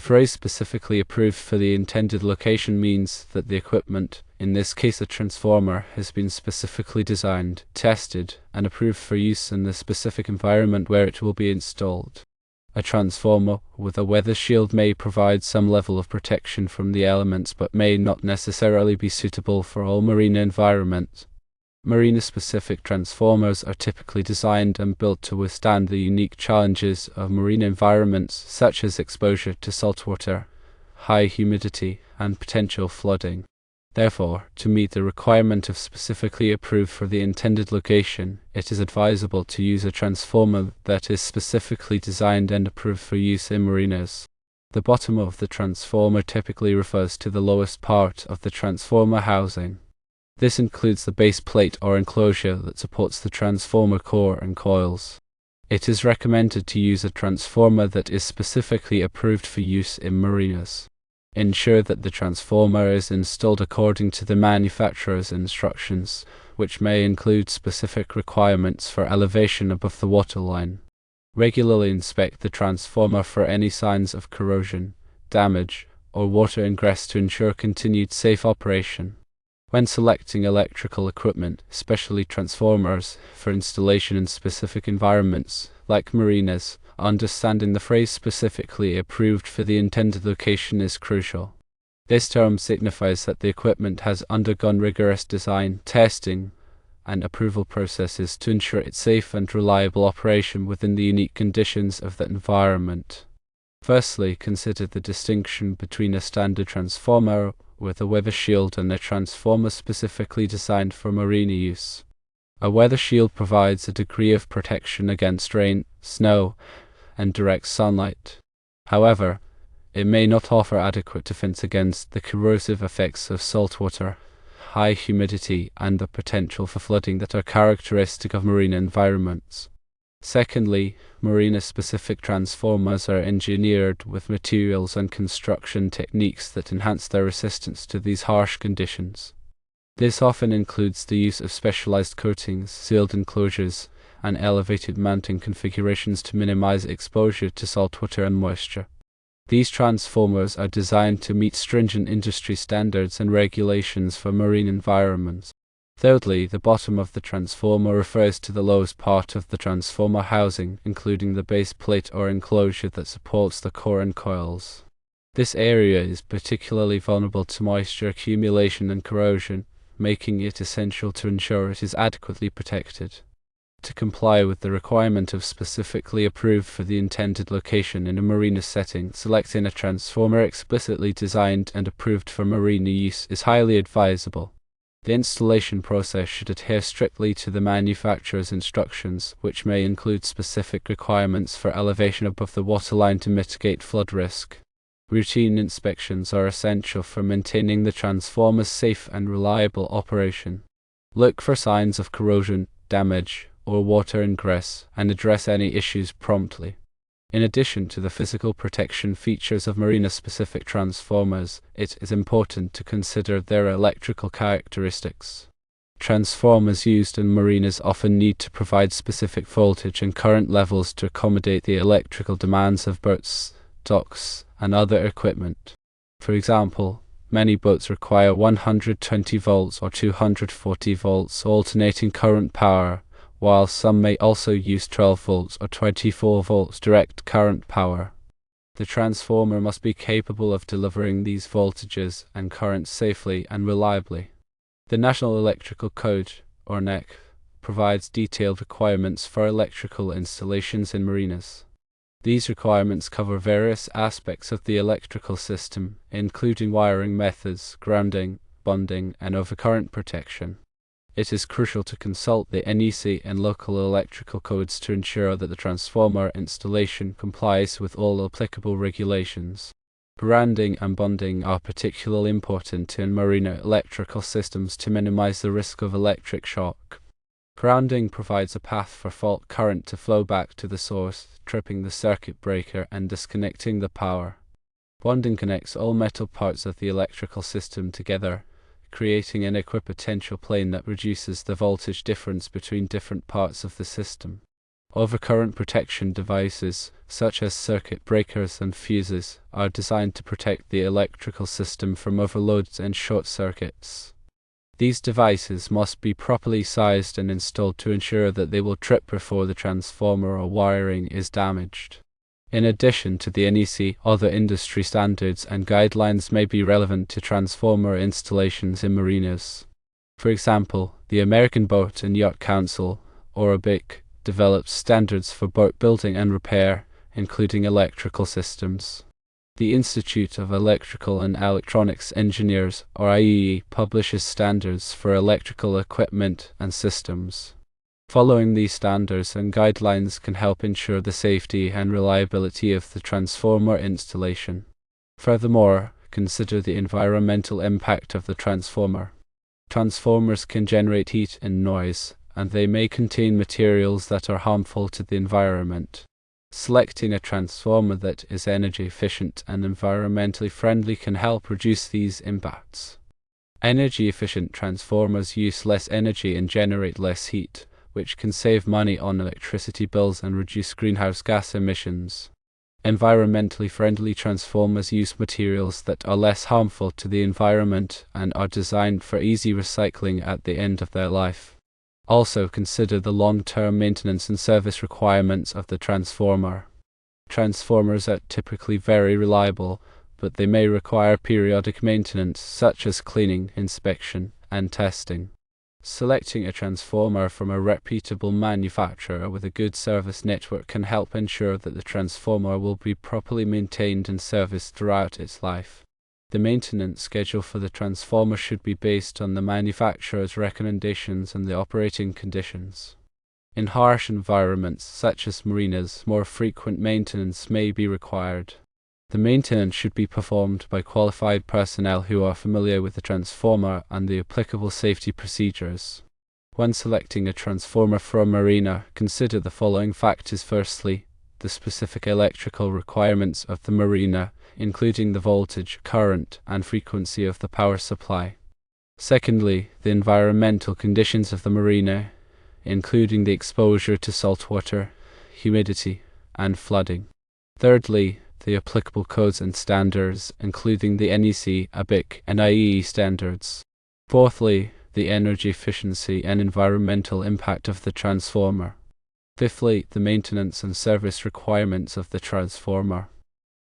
phrase specifically approved for the intended location means that the equipment, in this case a transformer, has been specifically designed, tested, and approved for use in the specific environment where it will be installed. A transformer with a weather shield may provide some level of protection from the elements but may not necessarily be suitable for all marina environments. Marina-specific transformers are typically designed and built to withstand the unique challenges of marine environments such as exposure to saltwater, high humidity, and potential flooding. Therefore, to meet the requirement of specifically approved for the intended location, it is advisable to use a transformer that is specifically designed and approved for use in marinas. The bottom of the transformer typically refers to the lowest part of the transformer housing. This includes the base plate or enclosure that supports the transformer core and coils. It is recommended to use a transformer that is specifically approved for use in marinas. Ensure that the transformer is installed according to the manufacturer's instructions, which may include specific requirements for elevation above the waterline. Regularly inspect the transformer for any signs of corrosion, damage, or water ingress to ensure continued safe operation. When selecting electrical equipment, especially transformers, for installation in specific environments, like marinas, understanding the phrase specifically approved for the intended location is crucial. This term signifies that the equipment has undergone rigorous design, testing, and approval processes to ensure its safe and reliable operation within the unique conditions of the environment. Firstly, consider the distinction between a standard transformer with a weather shield and a transformer specifically designed for marina use. A weather shield provides a degree of protection against rain, snow, and direct sunlight. However, it may not offer adequate defense against the corrosive effects of saltwater, high humidity, and the potential for flooding that are characteristic of marine environments. Secondly, marina-specific transformers are engineered with materials and construction techniques that enhance their resistance to these harsh conditions. This often includes the use of specialized coatings, sealed enclosures, and elevated mounting configurations to minimize exposure to saltwater and moisture. These transformers are designed to meet stringent industry standards and regulations for marine environments. Thirdly, the bottom of the transformer refers to the lowest part of the transformer housing, including the base plate or enclosure that supports the core and coils. This area is particularly vulnerable to moisture accumulation and corrosion, making it essential to ensure it is adequately protected. To comply with the requirement of specifically approved for the intended location in a marina setting, selecting a transformer explicitly designed and approved for marina use is highly advisable. The installation process should adhere strictly to the manufacturer's instructions, which may include specific requirements for elevation above the waterline to mitigate flood risk. Routine inspections are essential for maintaining the transformer's safe and reliable operation. Look for signs of corrosion, damage, or water ingress, and address any issues promptly. In addition to the physical protection features of marina-specific transformers, it is important to consider their electrical characteristics. Transformers used in marinas often need to provide specific voltage and current levels to accommodate the electrical demands of boats, docks, and other equipment. For example, many boats require 120 volts or 240 volts alternating current power, while some may also use 12 volts or 24 volts direct current power. The transformer must be capable of delivering these voltages and currents safely and reliably. The National Electrical Code, or NEC, provides detailed requirements for electrical installations in marinas. These requirements cover various aspects of the electrical system, including wiring methods, grounding, bonding, and overcurrent protection. It is crucial to consult the NEC and local electrical codes to ensure that the transformer installation complies with all applicable regulations. Grounding and bonding are particularly important in marina electrical systems to minimize the risk of electric shock. Grounding provides a path for fault current to flow back to the source, tripping the circuit breaker and disconnecting the power. Bonding connects all metal parts of the electrical system together, creating an equipotential plane that reduces the voltage difference between different parts of the system. Overcurrent protection devices, such as circuit breakers and fuses, are designed to protect the electrical system from overloads and short circuits. These devices must be properly sized and installed to ensure that they will trip before the transformer or wiring is damaged. In addition to the NEC, other industry standards and guidelines may be relevant to transformer installations in marinas. For example, the American Boat and Yacht Council, or ABIC, develops standards for boat building and repair, including electrical systems. The Institute of Electrical and Electronics Engineers, or IEE, publishes standards for electrical equipment and systems. Following these standards and guidelines can help ensure the safety and reliability of the transformer installation. Furthermore, consider the environmental impact of the transformer. Transformers can generate heat and noise, and they may contain materials that are harmful to the environment. Selecting a transformer that is energy efficient and environmentally friendly can help reduce these impacts. Energy efficient transformers use less energy and generate less heat, which can save money on electricity bills and reduce greenhouse gas emissions. Environmentally friendly transformers use materials that are less harmful to the environment and are designed for easy recycling at the end of their life. Also consider the long-term maintenance and service requirements of the transformer. Transformers are typically very reliable, but they may require periodic maintenance such as cleaning, inspection, and testing. Selecting a transformer from a reputable manufacturer with a good service network can help ensure that the transformer will be properly maintained and serviced throughout its life. The maintenance schedule for the transformer should be based on the manufacturer's recommendations and the operating conditions. In harsh environments such as marinas, more frequent maintenance may be required. The maintenance should be performed by qualified personnel who are familiar with the transformer and the applicable safety procedures. When selecting a transformer for a marina, consider the following factors. Firstly, the specific electrical requirements of the marina, including the voltage, current, and frequency of the power supply. Secondly, the environmental conditions of the marina, including the exposure to salt water, humidity, and flooding. Thirdly, the applicable codes and standards, including the NEC, ABIC, and IEE standards. Fourthly, the energy efficiency and environmental impact of the transformer. Fifthly, the maintenance and service requirements of the transformer.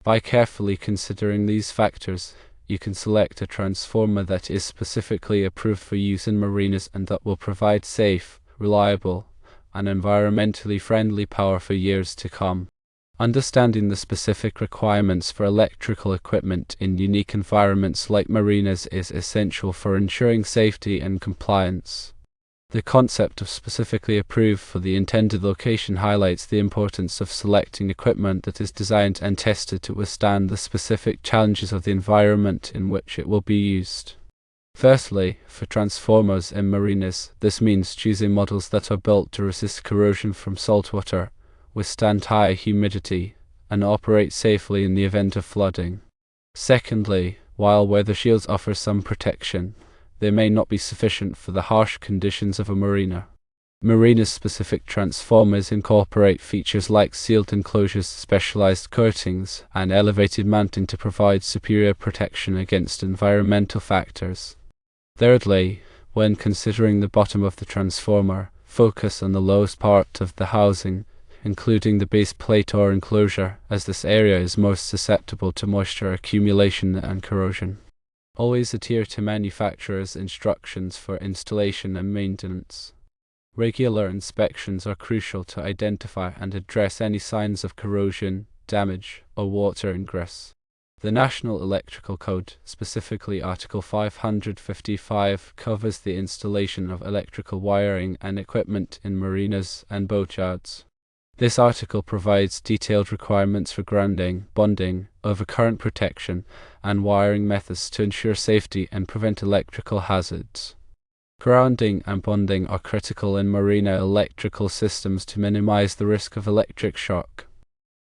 By carefully considering these factors, you can select a transformer that is specifically approved for use in marinas and that will provide safe, reliable, and environmentally friendly power for years to come. Understanding the specific requirements for electrical equipment in unique environments like marinas is essential for ensuring safety and compliance. The concept of specifically approved for the intended location highlights the importance of selecting equipment that is designed and tested to withstand the specific challenges of the environment in which it will be used. Firstly, for transformers in marinas, this means choosing models that are built to resist corrosion from saltwater, withstand high humidity, and operate safely in the event of flooding. Secondly, while weather shields offer some protection, they may not be sufficient for the harsh conditions of a marina. Marina-specific transformers incorporate features like sealed enclosures, specialized coatings, and elevated mounting to provide superior protection against environmental factors. Thirdly, when considering the bottom of the transformer, focus on the lowest part of the housing, including the base plate or enclosure, as this area is most susceptible to moisture accumulation and corrosion. Always adhere to manufacturer's instructions for installation and maintenance. Regular inspections are crucial to identify and address any signs of corrosion, damage, or water ingress. The National Electrical Code, specifically Article 555, covers the installation of electrical wiring and equipment in marinas and boatyards. This article provides detailed requirements for grounding, bonding, overcurrent protection, and wiring methods to ensure safety and prevent electrical hazards. Grounding and bonding are critical in marina electrical systems to minimize the risk of electric shock.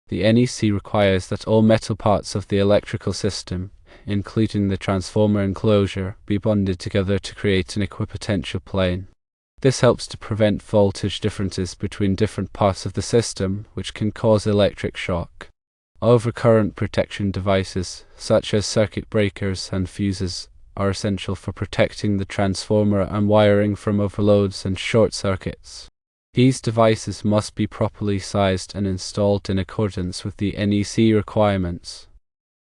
The NEC requires that all metal parts of the electrical system, including the transformer enclosure, be bonded together to create an equipotential plane. This helps to prevent voltage differences between different parts of the system, which can cause electric shock. Overcurrent protection devices, such as circuit breakers and fuses, are essential for protecting the transformer and wiring from overloads and short circuits. These devices must be properly sized and installed in accordance with the NEC requirements.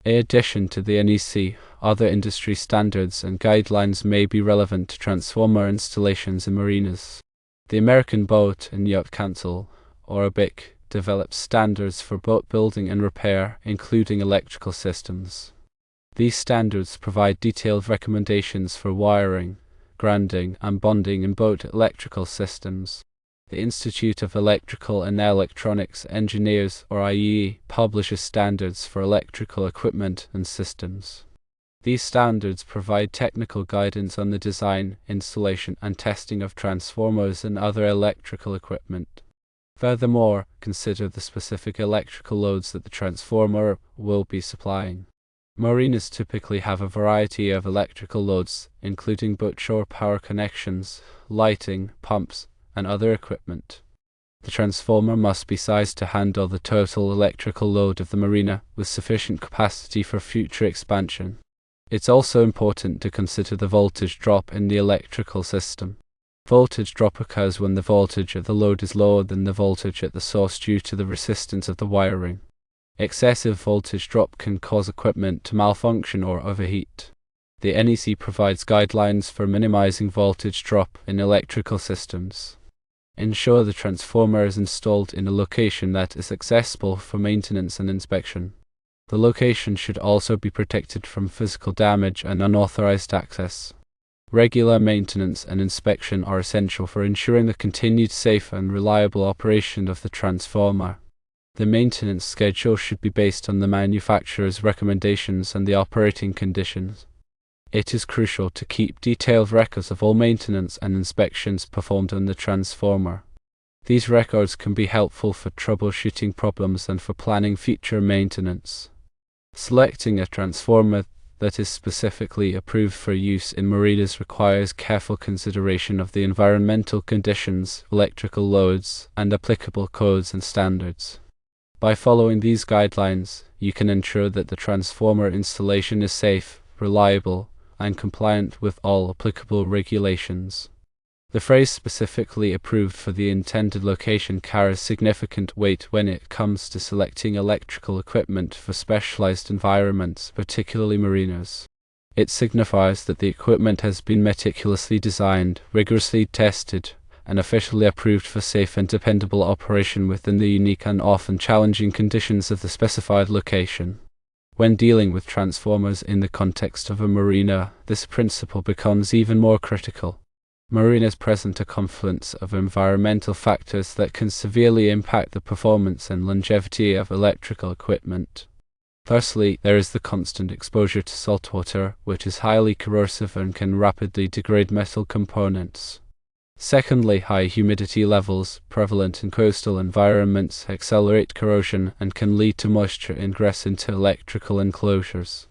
In addition to the NEC, other industry standards and guidelines may be relevant to transformer installations in marinas. The American Boat and Yacht Council, or ABIC, develops standards for boat building and repair, including electrical systems. These standards provide detailed recommendations for wiring, grounding, and bonding in boat electrical systems. The Institute of Electrical and Electronics Engineers, or IEE, publishes standards for electrical equipment and systems. These standards provide technical guidance on the design, installation, and testing of transformers and other electrical equipment. Furthermore, consider the specific electrical loads that the transformer will be supplying. Marinas typically have a variety of electrical loads, including boat shore power connections, lighting, pumps, and other equipment. The transformer must be sized to handle the total electrical load of the marina with sufficient capacity for future expansion. It's also important to consider the voltage drop in the electrical system. Voltage drop occurs when the voltage of the load is lower than the voltage at the source due to the resistance of the wiring. Excessive voltage drop can cause equipment to malfunction or overheat. The NEC provides guidelines for minimizing voltage drop in electrical systems. Ensure the transformer is installed in a location that is accessible for maintenance and inspection. The location should also be protected from physical damage and unauthorized access. Regular maintenance and inspection are essential for ensuring the continued safe and reliable operation of the transformer. The maintenance schedule should be based on the manufacturer's recommendations and the operating conditions. It is crucial to keep detailed records of all maintenance and inspections performed on the transformer. These records can be helpful for troubleshooting problems and for planning future maintenance. Selecting a transformer that is specifically approved for use in marinas requires careful consideration of the environmental conditions, electrical loads, and applicable codes and standards. By following these guidelines, you can ensure that the transformer installation is safe, reliable, and compliant with all applicable regulations. The phrase specifically approved for the intended location carries significant weight when it comes to selecting electrical equipment for specialized environments, particularly marinas. It signifies that the equipment has been meticulously designed, rigorously tested, and officially approved for safe and dependable operation within the unique and often challenging conditions of the specified location. When dealing with transformers in the context of a marina, this principle becomes even more critical. Marinas present a confluence of environmental factors that can severely impact the performance and longevity of electrical equipment. Firstly, there is the constant exposure to saltwater, which is highly corrosive and can rapidly degrade metal components. Secondly, high humidity levels, prevalent in coastal environments, accelerate corrosion and can lead to moisture ingress into electrical enclosures.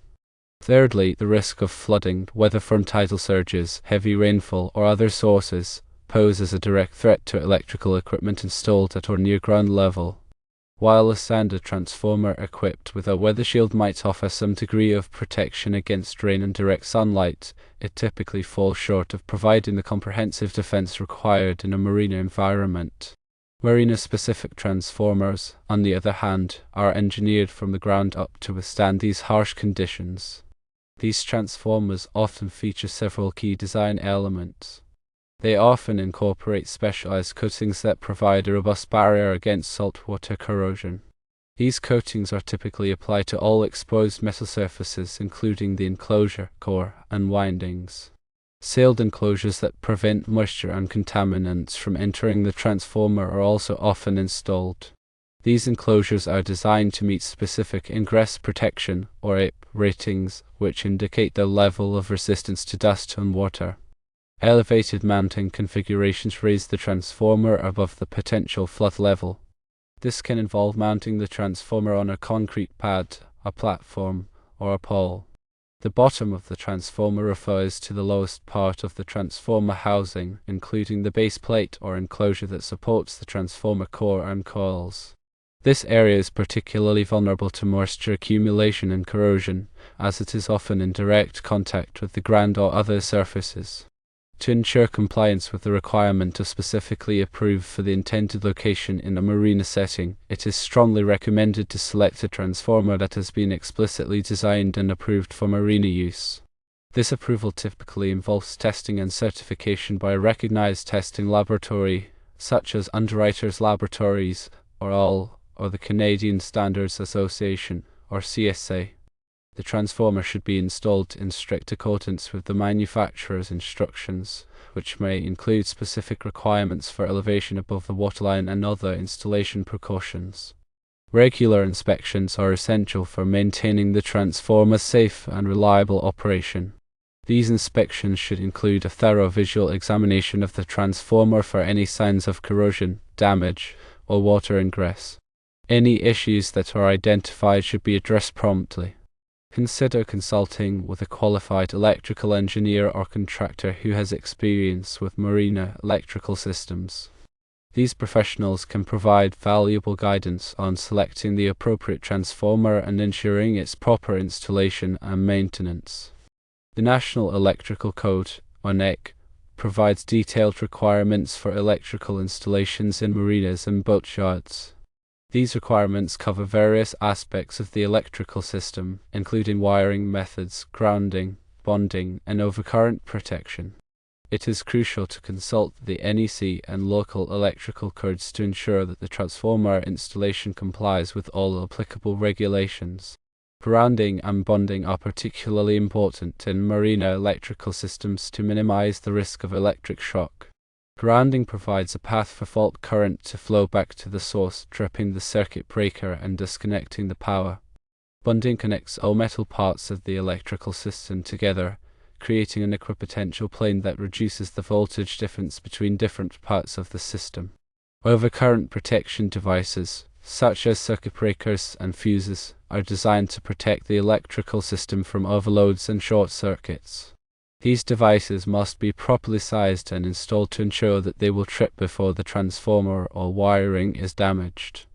Thirdly, the risk of flooding, whether from tidal surges, heavy rainfall, or other sources, poses a direct threat to electrical equipment installed at or near ground level. While a standard transformer equipped with a weather shield might offer some degree of protection against rain and direct sunlight, it typically falls short of providing the comprehensive defense required in a marina environment. Marina-specific transformers, on the other hand, are engineered from the ground up to withstand these harsh conditions. These transformers often feature several key design elements. They often incorporate specialized coatings that provide a robust barrier against saltwater corrosion. These coatings are typically applied to all exposed metal surfaces, including the enclosure, core, and windings. Sealed enclosures that prevent moisture and contaminants from entering the transformer are also often installed. These enclosures are designed to meet specific ingress protection, or APE, ratings, which indicate the level of resistance to dust and water. Elevated mounting configurations raise the transformer above the potential flood level. This can involve mounting the transformer on a concrete pad, a platform, or a pole. The bottom of the transformer refers to the lowest part of the transformer housing, including the base plate or enclosure that supports the transformer core and coils. This area is particularly vulnerable to moisture accumulation and corrosion, as it is often in direct contact with the ground or other surfaces. To ensure compliance with the requirement to specifically approve for the intended location in a marina setting, it is strongly recommended to select a transformer that has been explicitly designed and approved for marina use. This approval typically involves testing and certification by a recognized testing laboratory, such as Underwriters Laboratories, or the Canadian Standards Association, or CSA. The transformer should be installed in strict accordance with the manufacturer's instructions, which may include specific requirements for elevation above the waterline and other installation precautions. Regular inspections are essential for maintaining the transformer's safe and reliable operation. These inspections should include a thorough visual examination of the transformer for any signs of corrosion, damage, or water ingress. Any issues that are identified should be addressed promptly. Consider consulting with a qualified electrical engineer or contractor who has experience with marina electrical systems. These professionals can provide valuable guidance on selecting the appropriate transformer and ensuring its proper installation and maintenance. The National Electrical Code, or NEC, provides detailed requirements for electrical installations in marinas and boatyards. These requirements cover various aspects of the electrical system, including wiring methods, grounding, bonding, and overcurrent protection. It is crucial to consult the NEC and local electrical codes to ensure that the transformer installation complies with all applicable regulations. Grounding and bonding are particularly important in marina electrical systems to minimize the risk of electric shock. Grounding provides a path for fault current to flow back to the source, tripping the circuit breaker and disconnecting the power. Bonding connects all metal parts of the electrical system together, creating an equipotential plane that reduces the voltage difference between different parts of the system. Overcurrent protection devices, such as circuit breakers and fuses, are designed to protect the electrical system from overloads and short circuits. These devices must be properly sized and installed to ensure that they will trip before the transformer or wiring is damaged.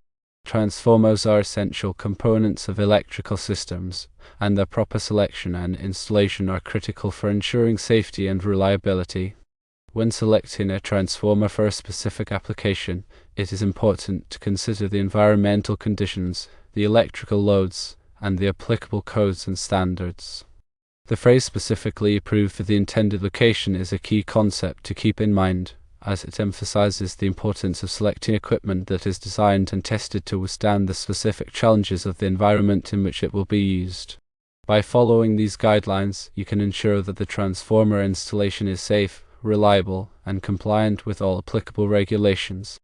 Transformers are essential components of electrical systems, and their proper selection and installation are critical for ensuring safety and reliability. When selecting a transformer for a specific application, it is important to consider the environmental conditions, the electrical loads, and the applicable codes and standards. The phrase "specifically approved for the intended location" is a key concept to keep in mind, as it emphasizes the importance of selecting equipment that is designed and tested to withstand the specific challenges of the environment in which it will be used. By following these guidelines, you can ensure that the transformer installation is safe, reliable, and compliant with all applicable regulations.